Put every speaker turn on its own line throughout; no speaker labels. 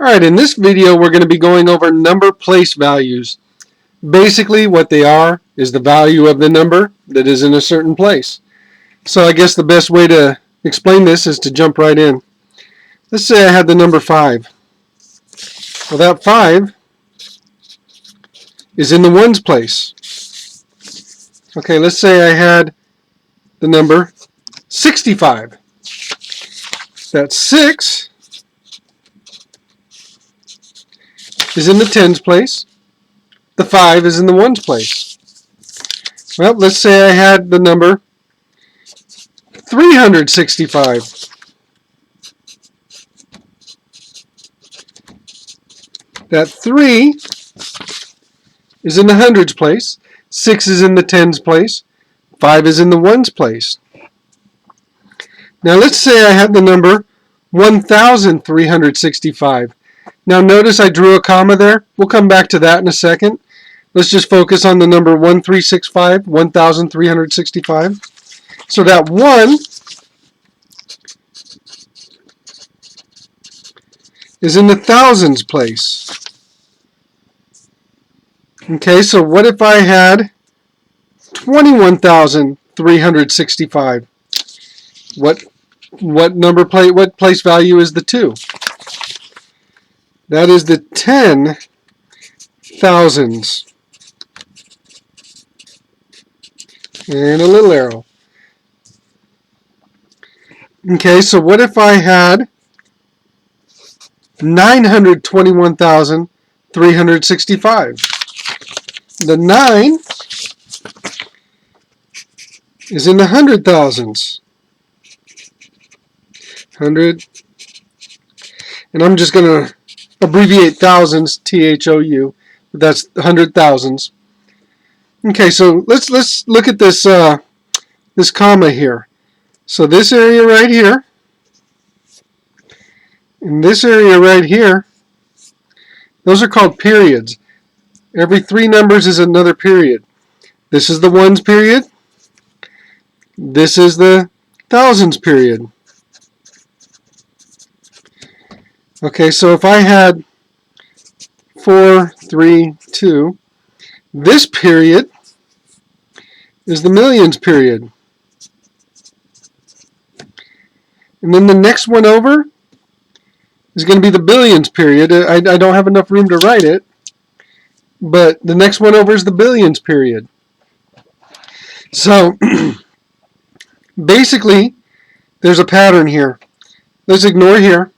Alright, in this video we're going to be going over number place values. Basically what they are is the value of the number that is in a certain place. So I guess the best way to explain this is to jump right in. Let's say I had the number 5. Well, that 5 is in the ones place. Okay, let's say I had the number 65. That 6 is in the tens place. The 5 is in the ones place. Well, let's say I had the number 365. That 3 is in the hundreds place. 6 is in the tens place. 5 is in the ones place. Now let's say I had the number 1,365. Now notice I drew a comma there. We'll come back to that in a second. Let's just focus on the number 1365, 1,365. So that 1 is in the thousands place. Okay, so what if I had 21,365? What place value is the 2? That is the 10 thousands. And a little arrow. Okay, so what if I had 921,365? The 9 is in the hundred thousands. 100. And I'm just going to abbreviate thousands, T-H-O-U, but that's 100 thousands. Okay, so let's look at this this comma here. So this area right here, and this area right here, those are called periods. Every 3 numbers is another period. This is the ones period. This is the thousands period. Okay, so if I had 4, 3, 2, this period is the millions period. And then the next one over is going to be the billions period. I don't have enough room to write it, but the next one over is the billions period. So basically, there's a pattern here. Let's ignore here.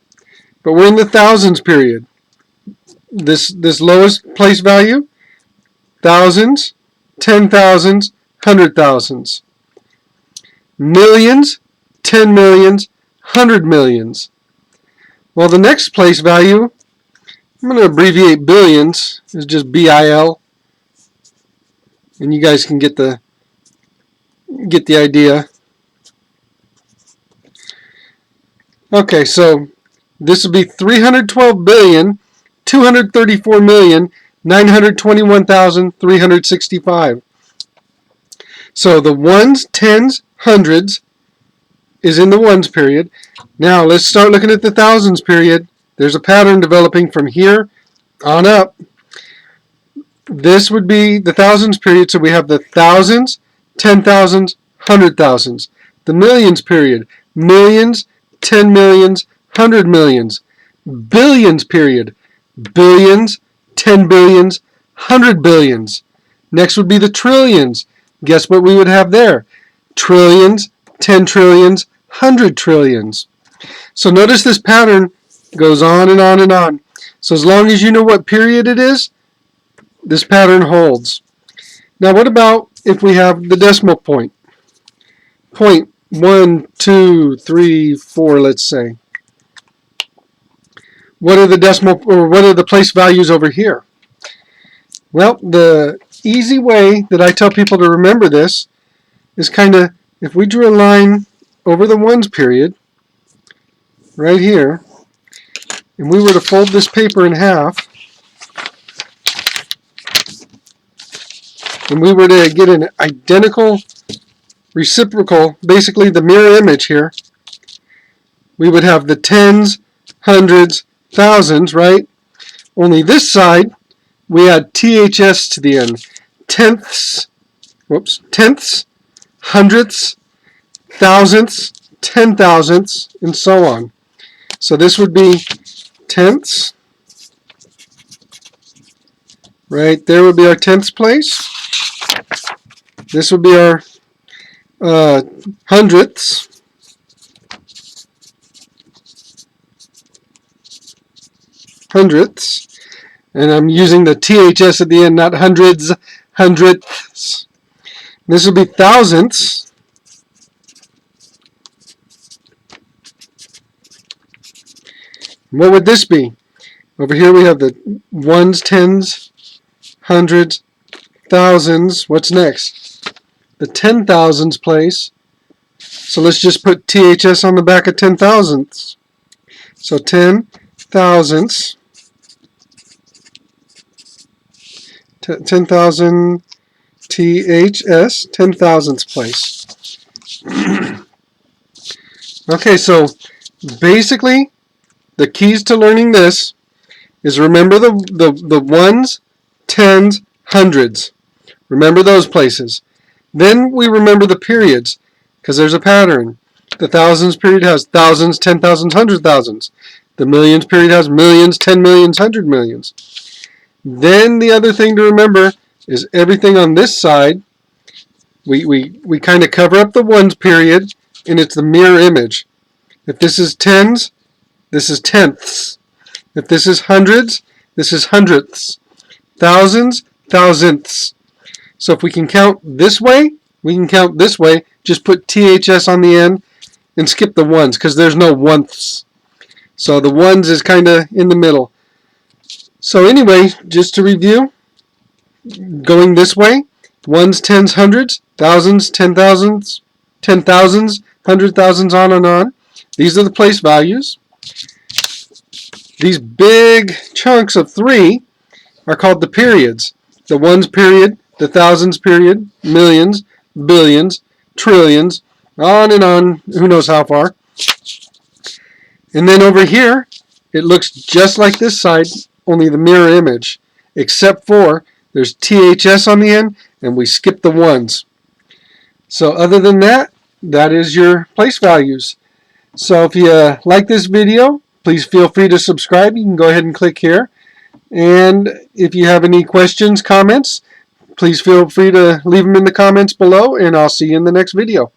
But we're in the thousands period. This lowest place value, thousands, 10,000s, 100,000s. Millions, 10 millions, 100 millions. Well, the next place value, I'm going to abbreviate billions, is just B-I-L. And you guys can get the idea. Okay, so this would be 312,234,921,365. So the ones, tens, hundreds is in the ones period. Now let's start looking at the thousands period. There's a pattern developing from here on up. This would be the thousands period. So we have the thousands, 10,000s, 100,000s. The millions period. Millions, 10 millions, 100 millions. Billions period. Billions, 10 billions, 100 billions. Next would be the trillions. Guess what we would have there? Trillions, 10 trillions, 100 trillions. So notice this pattern goes on and on and on. So as long as you know what period it is, this pattern holds. Now what about if we have the decimal point? Point 1, 2, 3, 4, let's say. What are the decimal, or what are the place values over here? Well, the easy way that I tell people to remember this is kind of, if we drew a line over the ones period, right here, and we were to fold this paper in half, and we were to get an identical reciprocal, basically the mirror image here, we would have the tens, hundreds, thousands, right? Only this side, we add THS to the end. Tenths, hundredths, thousandths, 10,000ths, and so on. So this would be tenths. Right there would be our tenths place. This would be our hundredths. And I'm using the THS at the end, not hundreds, hundredths. This would be thousandths. What would this be? Over here we have the ones, tens, hundreds, thousands. What's next? The 10,000s place. So let's just put THS on the back of 10,000ths. So 10,000ths. 10,000 THS, 10,000ths place. Okay, so basically the keys to learning this is remember the ones, tens, hundreds. Remember those places. Then we remember the periods because there's a pattern. The thousands period has thousands, 10,000s, 100,000s. The millions period has millions, 10 millions, 100 millions. Then the other thing to remember is everything on this side, we kind of cover up the ones period, and it's the mirror image. If this is tens, this is tenths. If this is hundreds, this is hundredths. Thousands, thousandths. So if we can count this way, we can count this way. Just put THS on the end and skip the ones because there's no oneths. So the ones is kind of in the middle. So anyway, just to review, going this way, ones, tens, hundreds, thousands, 10,000s, 10,000s, 100,000s, on and on. These are the place values. These big chunks of 3 are called the periods. The ones period, the thousands period, millions, billions, trillions, on and on, who knows how far. And then over here, it looks just like this side, only the mirror image, except for there's THS on the end, and we skip the ones. So other than that, that is your place values. So if you like this video, please feel free to subscribe. You can go ahead and click here. And if you have any questions, comments, please feel free to leave them in the comments below, and I'll see you in the next video.